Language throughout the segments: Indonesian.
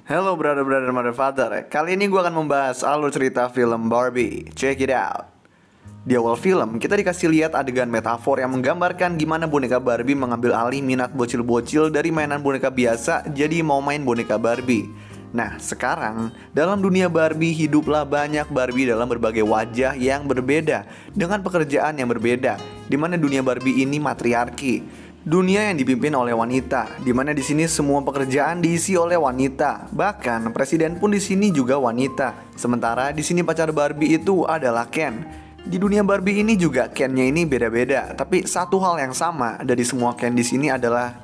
Hello brother mother father. Kali ini gue akan membahas alur cerita film Barbie. Check it out. Di awal film, kita dikasih lihat adegan metafor yang menggambarkan gimana boneka Barbie mengambil alih minat bocil-bocil dari mainan boneka biasa jadi mau main boneka Barbie. Nah, sekarang dalam dunia Barbie hiduplah banyak Barbie dalam berbagai wajah yang berbeda dengan pekerjaan yang berbeda, di mana dunia Barbie ini matriarki. Dunia yang dipimpin oleh wanita, di mana di sini semua pekerjaan diisi oleh wanita. Bahkan presiden pun di sini juga wanita. Sementara di sini pacar Barbie itu adalah Ken. Di dunia Barbie ini juga Kennya ini beda-beda. Tapi satu hal yang sama dari semua Ken di sini adalah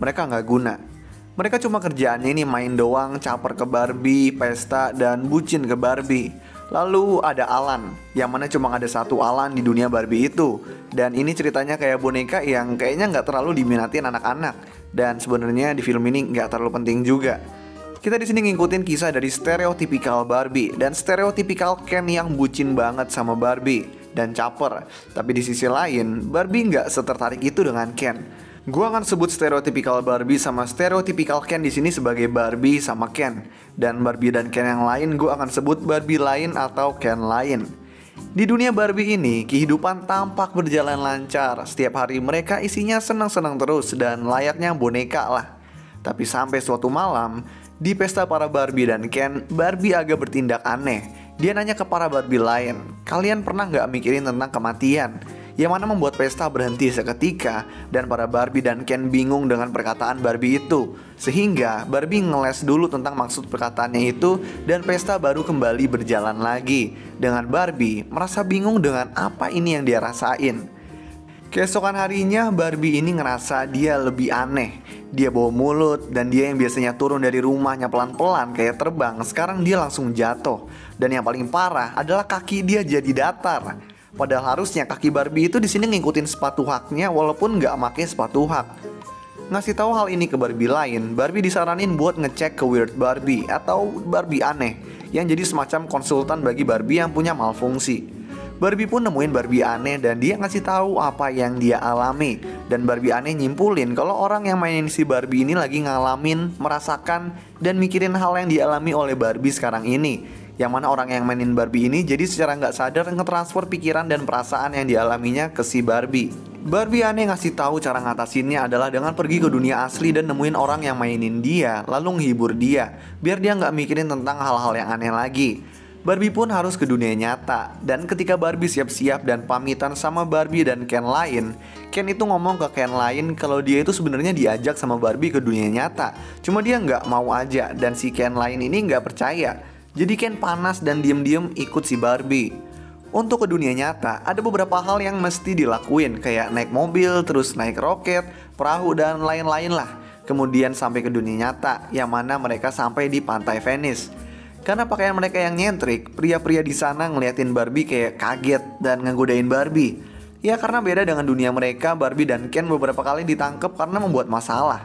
mereka nggak guna. Mereka cuma kerjaannya ini main doang, caper ke Barbie, pesta, dan bucin ke Barbie. Lalu ada Alan, yang mana cuma ada satu Alan di dunia Barbie itu. Dan ini ceritanya kayak boneka yang kayaknya nggak terlalu diminatin anak-anak. Dan sebenarnya di film ini nggak terlalu penting juga. Kita di sini ngikutin kisah dari stereotipikal Barbie dan stereotipikal Ken yang bucin banget sama Barbie dan caper. Tapi di sisi lain, Barbie nggak setertarik itu dengan Ken. Gua akan sebut stereotipikal Barbie sama stereotipikal Ken di sini sebagai Barbie sama Ken. Dan Barbie dan Ken yang lain gua akan sebut Barbie lain atau Ken lain. Di dunia Barbie ini, kehidupan tampak berjalan lancar. Setiap hari mereka isinya senang-senang terus dan layaknya boneka lah. Tapi sampai suatu malam, di pesta para Barbie dan Ken, Barbie agak bertindak aneh. Dia nanya ke para Barbie lain, "Kalian pernah nggak mikirin tentang kematian?" Yang mana membuat pesta berhenti seketika. Dan para Barbie dan Ken bingung dengan perkataan Barbie itu. Sehingga Barbie ngeles dulu tentang maksud perkataannya itu. Dan pesta baru kembali berjalan lagi. Dengan Barbie merasa bingung dengan apa ini yang dia rasain. Keesokan harinya Barbie ini ngerasa dia lebih aneh. Dia bau mulut dan dia yang biasanya turun dari rumahnya pelan-pelan kayak terbang, sekarang dia langsung jatuh. Dan yang paling parah adalah kaki dia jadi datar. Padahal harusnya kaki Barbie itu di sini ngikutin sepatu haknya walaupun nggak pakai sepatu hak. Ngasih tahu hal ini ke Barbie lain, Barbie disaranin buat ngecek ke Weird Barbie atau Barbie aneh yang jadi semacam konsultan bagi Barbie yang punya malfungsi. Barbie pun nemuin Barbie aneh dan dia ngasih tahu apa yang dia alami. Dan Barbie aneh nyimpulin kalau orang yang mainin si Barbie ini lagi ngalamin, merasakan, dan mikirin hal yang dialami oleh Barbie sekarang ini. Yang mana orang yang mainin Barbie ini jadi secara nggak sadar ngetransfer pikiran dan perasaan yang dialaminya ke si Barbie. Barbie aneh ngasih tahu cara ngatasinnya adalah dengan pergi ke dunia asli dan nemuin orang yang mainin dia, lalu menghibur dia, biar dia nggak mikirin tentang hal-hal yang aneh lagi. Barbie pun harus ke dunia nyata. Dan ketika Barbie siap-siap dan pamitan sama Barbie dan Ken lain, Ken itu ngomong ke Ken lain kalau dia itu sebenarnya diajak sama Barbie ke dunia nyata. Cuma dia nggak mau aja dan si Ken lain ini nggak percaya. Jadi Ken panas dan diem-diem ikut si Barbie. Untuk ke dunia nyata, ada beberapa hal yang mesti dilakuin, kayak naik mobil, terus naik roket, perahu, dan lain-lain lah. Kemudian sampai ke dunia nyata, yang mana mereka sampai di pantai Venice. Karena pakaian mereka yang nyentrik, pria-pria di sana ngeliatin Barbie kayak kaget dan ngegodain Barbie. Ya karena beda dengan dunia mereka, Barbie dan Ken beberapa kali ditangkap karena membuat masalah.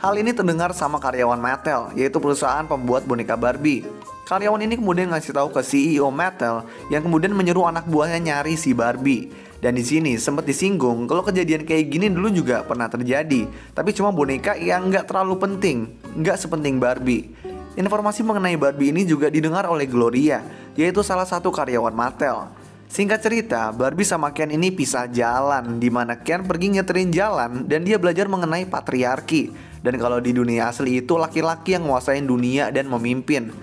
Hal ini terdengar sama karyawan Mattel, yaitu perusahaan pembuat boneka Barbie. Karyawan ini kemudian ngasih tahu ke CEO Mattel yang kemudian menyuruh anak buahnya nyari si Barbie. Dan di sini sempat disinggung kalau kejadian kayak gini dulu juga pernah terjadi, tapi cuma boneka yang nggak terlalu penting, nggak sepenting Barbie. Informasi mengenai Barbie ini juga didengar oleh Gloria, yaitu salah satu karyawan Mattel. Singkat cerita, Barbie sama Ken ini pisah jalan, di mana Ken pergi nyeterin jalan dan dia belajar mengenai patriarki. Dan kalau di dunia asli itu laki-laki yang menguasain dunia dan memimpin.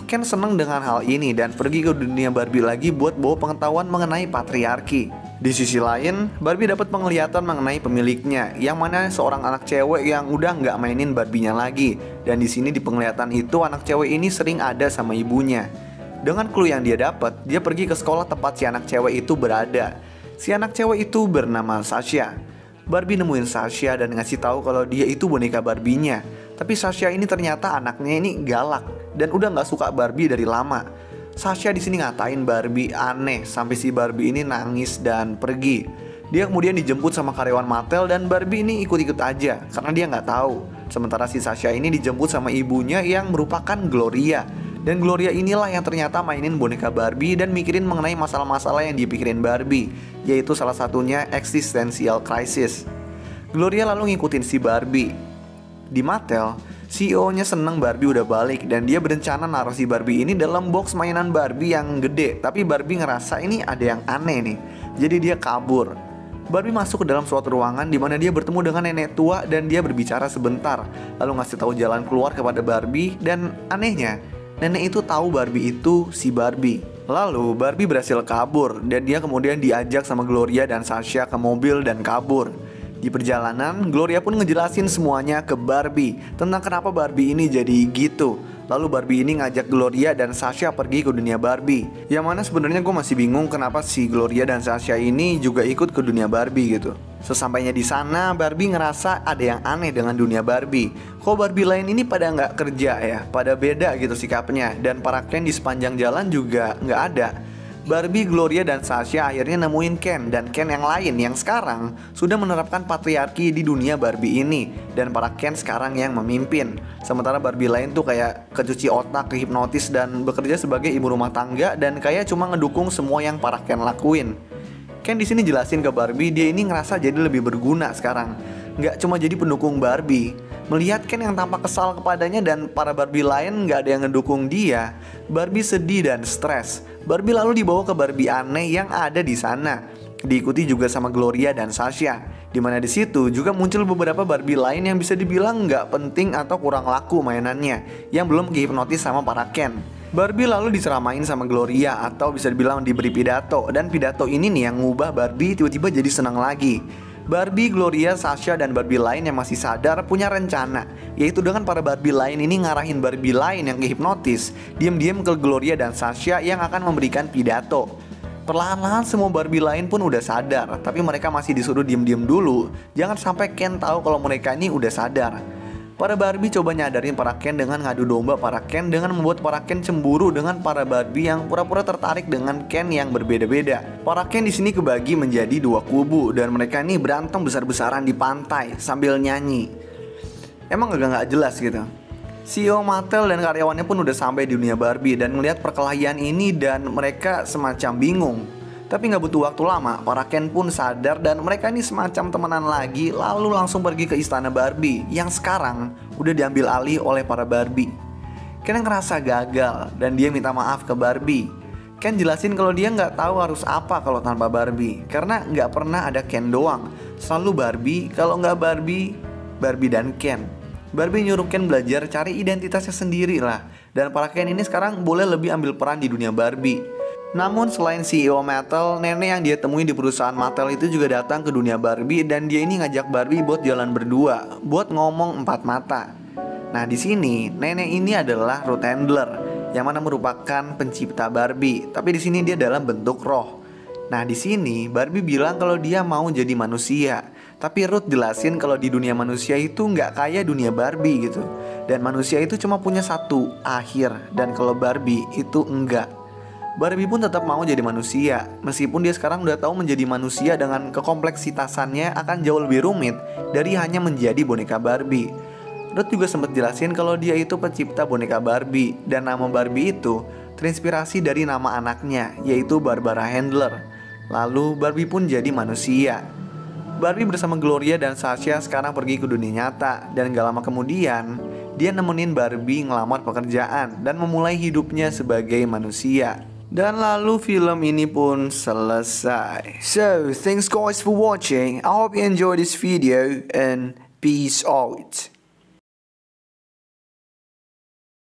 Ken seneng dengan hal ini dan pergi ke dunia Barbie lagi buat bawa pengetahuan mengenai patriarki. Di sisi lain, Barbie dapat penglihatan mengenai pemiliknya, yang mana seorang anak cewek yang udah nggak mainin Barbie-nya lagi. Dan di sini di penglihatan itu anak cewek ini sering ada sama ibunya. Dengan clue yang dia dapat, dia pergi ke sekolah tempat si anak cewek itu berada. Si anak cewek itu bernama Sasha. Barbie nemuin Sasha dan ngasih tahu kalau dia itu boneka Barbie-nya. Tapi Sasha ini ternyata anaknya ini galak dan udah nggak suka Barbie dari lama. Sasha di sini ngatain Barbie aneh sampai si Barbie ini nangis dan pergi. Dia kemudian dijemput sama karyawan Mattel dan Barbie ini ikut-ikut aja karena dia nggak tahu. Sementara si Sasha ini dijemput sama ibunya yang merupakan Gloria. Dan Gloria inilah yang ternyata mainin boneka Barbie dan mikirin mengenai masalah-masalah yang dipikirin Barbie, yaitu salah satunya existential crisis. Gloria lalu ngikutin si Barbie. Di Mattel, CEO-nya seneng Barbie udah balik dan dia berencana naruh si Barbie ini dalam box mainan Barbie yang gede. Tapi Barbie ngerasa ini ada yang aneh nih. Jadi dia kabur. Barbie masuk ke dalam suatu ruangan di mana dia bertemu dengan nenek tua dan dia berbicara sebentar. Lalu ngasih tahu jalan keluar kepada Barbie dan anehnya, nenek itu tahu Barbie itu si Barbie. Lalu Barbie berhasil kabur dan dia kemudian diajak sama Gloria dan Sasha ke mobil dan kabur. Di perjalanan, Gloria pun ngejelasin semuanya ke Barbie tentang kenapa Barbie ini jadi gitu. Lalu Barbie ini ngajak Gloria dan Sasha pergi ke dunia Barbie. Yang mana sebenarnya gue masih bingung kenapa si Gloria dan Sasha ini juga ikut ke dunia Barbie gitu. Sesampainya di sana, Barbie ngerasa ada yang aneh dengan dunia Barbie. Kok Barbie lain ini pada nggak kerja ya? Pada beda gitu sikapnya. Dan para Ken di sepanjang jalan juga nggak ada. Barbie, Gloria, dan Sasha akhirnya nemuin Ken dan Ken yang lain yang sekarang sudah menerapkan patriarki di dunia Barbie ini. Dan para Ken sekarang yang memimpin. Sementara Barbie lain tuh kayak kecuci otak, kehipnotis, dan bekerja sebagai ibu rumah tangga dan kayak cuma ngedukung semua yang para Ken lakuin. Ken di sini jelasin ke Barbie dia ini ngerasa jadi lebih berguna sekarang. Nggak cuma jadi pendukung Barbie. Melihat Ken yang tampak kesal kepadanya dan para Barbie lain nggak ada yang ngedukung dia, Barbie sedih dan stres. Barbie lalu dibawa ke Barbie aneh yang ada di sana. Diikuti juga sama Gloria dan Sasha. Dimana di situ juga muncul beberapa Barbie lain yang bisa dibilang nggak penting atau kurang laku mainannya, yang belum dihipnotis sama para Ken. Barbie lalu diceramain sama Gloria atau bisa dibilang diberi pidato. Dan pidato ini nih yang ngubah Barbie tiba-tiba jadi senang lagi. Barbie, Gloria, Sasha, dan Barbie lain yang masih sadar punya rencana, yaitu dengan para Barbie lain ini ngarahin Barbie lain yang kehipnotis diam-diam ke Gloria dan Sasha yang akan memberikan pidato. Perlahan-lahan semua Barbie lain pun udah sadar, tapi mereka masih disuruh diam-diam dulu. Jangan sampai Ken tahu kalau mereka ini udah sadar. Para Barbie coba nyadarin para Ken dengan ngadu domba para Ken dengan membuat para Ken cemburu dengan para Barbie yang pura-pura tertarik dengan Ken yang berbeda-beda. Para Ken di sini kebagi menjadi dua kubu dan mereka ini berantem besar-besaran di pantai sambil nyanyi. Emang agak nggak jelas gitu. CEO Mattel dan karyawannya pun udah sampai di dunia Barbie dan melihat perkelahian ini dan mereka semacam bingung. Tapi gak butuh waktu lama, para Ken pun sadar dan mereka ini semacam temenan lagi lalu langsung pergi ke istana Barbie yang sekarang udah diambil alih oleh para Barbie. Ken yang ngerasa gagal dan dia minta maaf ke Barbie. Ken jelasin kalau dia gak tahu harus apa kalau tanpa Barbie, karena gak pernah ada Ken doang. Selalu Barbie, kalau gak Barbie, Barbie dan Ken. Barbie nyuruh Ken belajar cari identitasnya sendiri lah. Dan para Ken ini sekarang boleh lebih ambil peran di dunia Barbie. Namun selain CEO Mattel, nenek yang dia temui di perusahaan Mattel itu juga datang ke dunia Barbie dan dia ini ngajak Barbie buat jalan berdua, buat ngomong empat mata. Nah di sini nenek ini adalah Ruth Handler, yang mana merupakan pencipta Barbie, tapi di sini dia dalam bentuk roh. Nah di sini Barbie bilang kalau dia mau jadi manusia, tapi Ruth jelasin kalau di dunia manusia itu nggak kayak dunia Barbie gitu. Dan manusia itu cuma punya satu akhir, dan kalau Barbie itu enggak. Barbie pun tetap mau jadi manusia, meskipun dia sekarang udah tahu menjadi manusia dengan kekompleksitasannya akan jauh lebih rumit dari hanya menjadi boneka Barbie. Ruth juga sempat jelasin kalau dia itu pencipta boneka Barbie, dan nama Barbie itu terinspirasi dari nama anaknya, yaitu Barbara Handler. Lalu Barbie pun jadi manusia. Barbie bersama Gloria dan Sasha sekarang pergi ke dunia nyata, dan gak lama kemudian dia nemenin Barbie ngelamar pekerjaan dan memulai hidupnya sebagai manusia. Dan lalu film ini pun selesai. So, thanks guys for watching. I hope you enjoyed this video and peace out.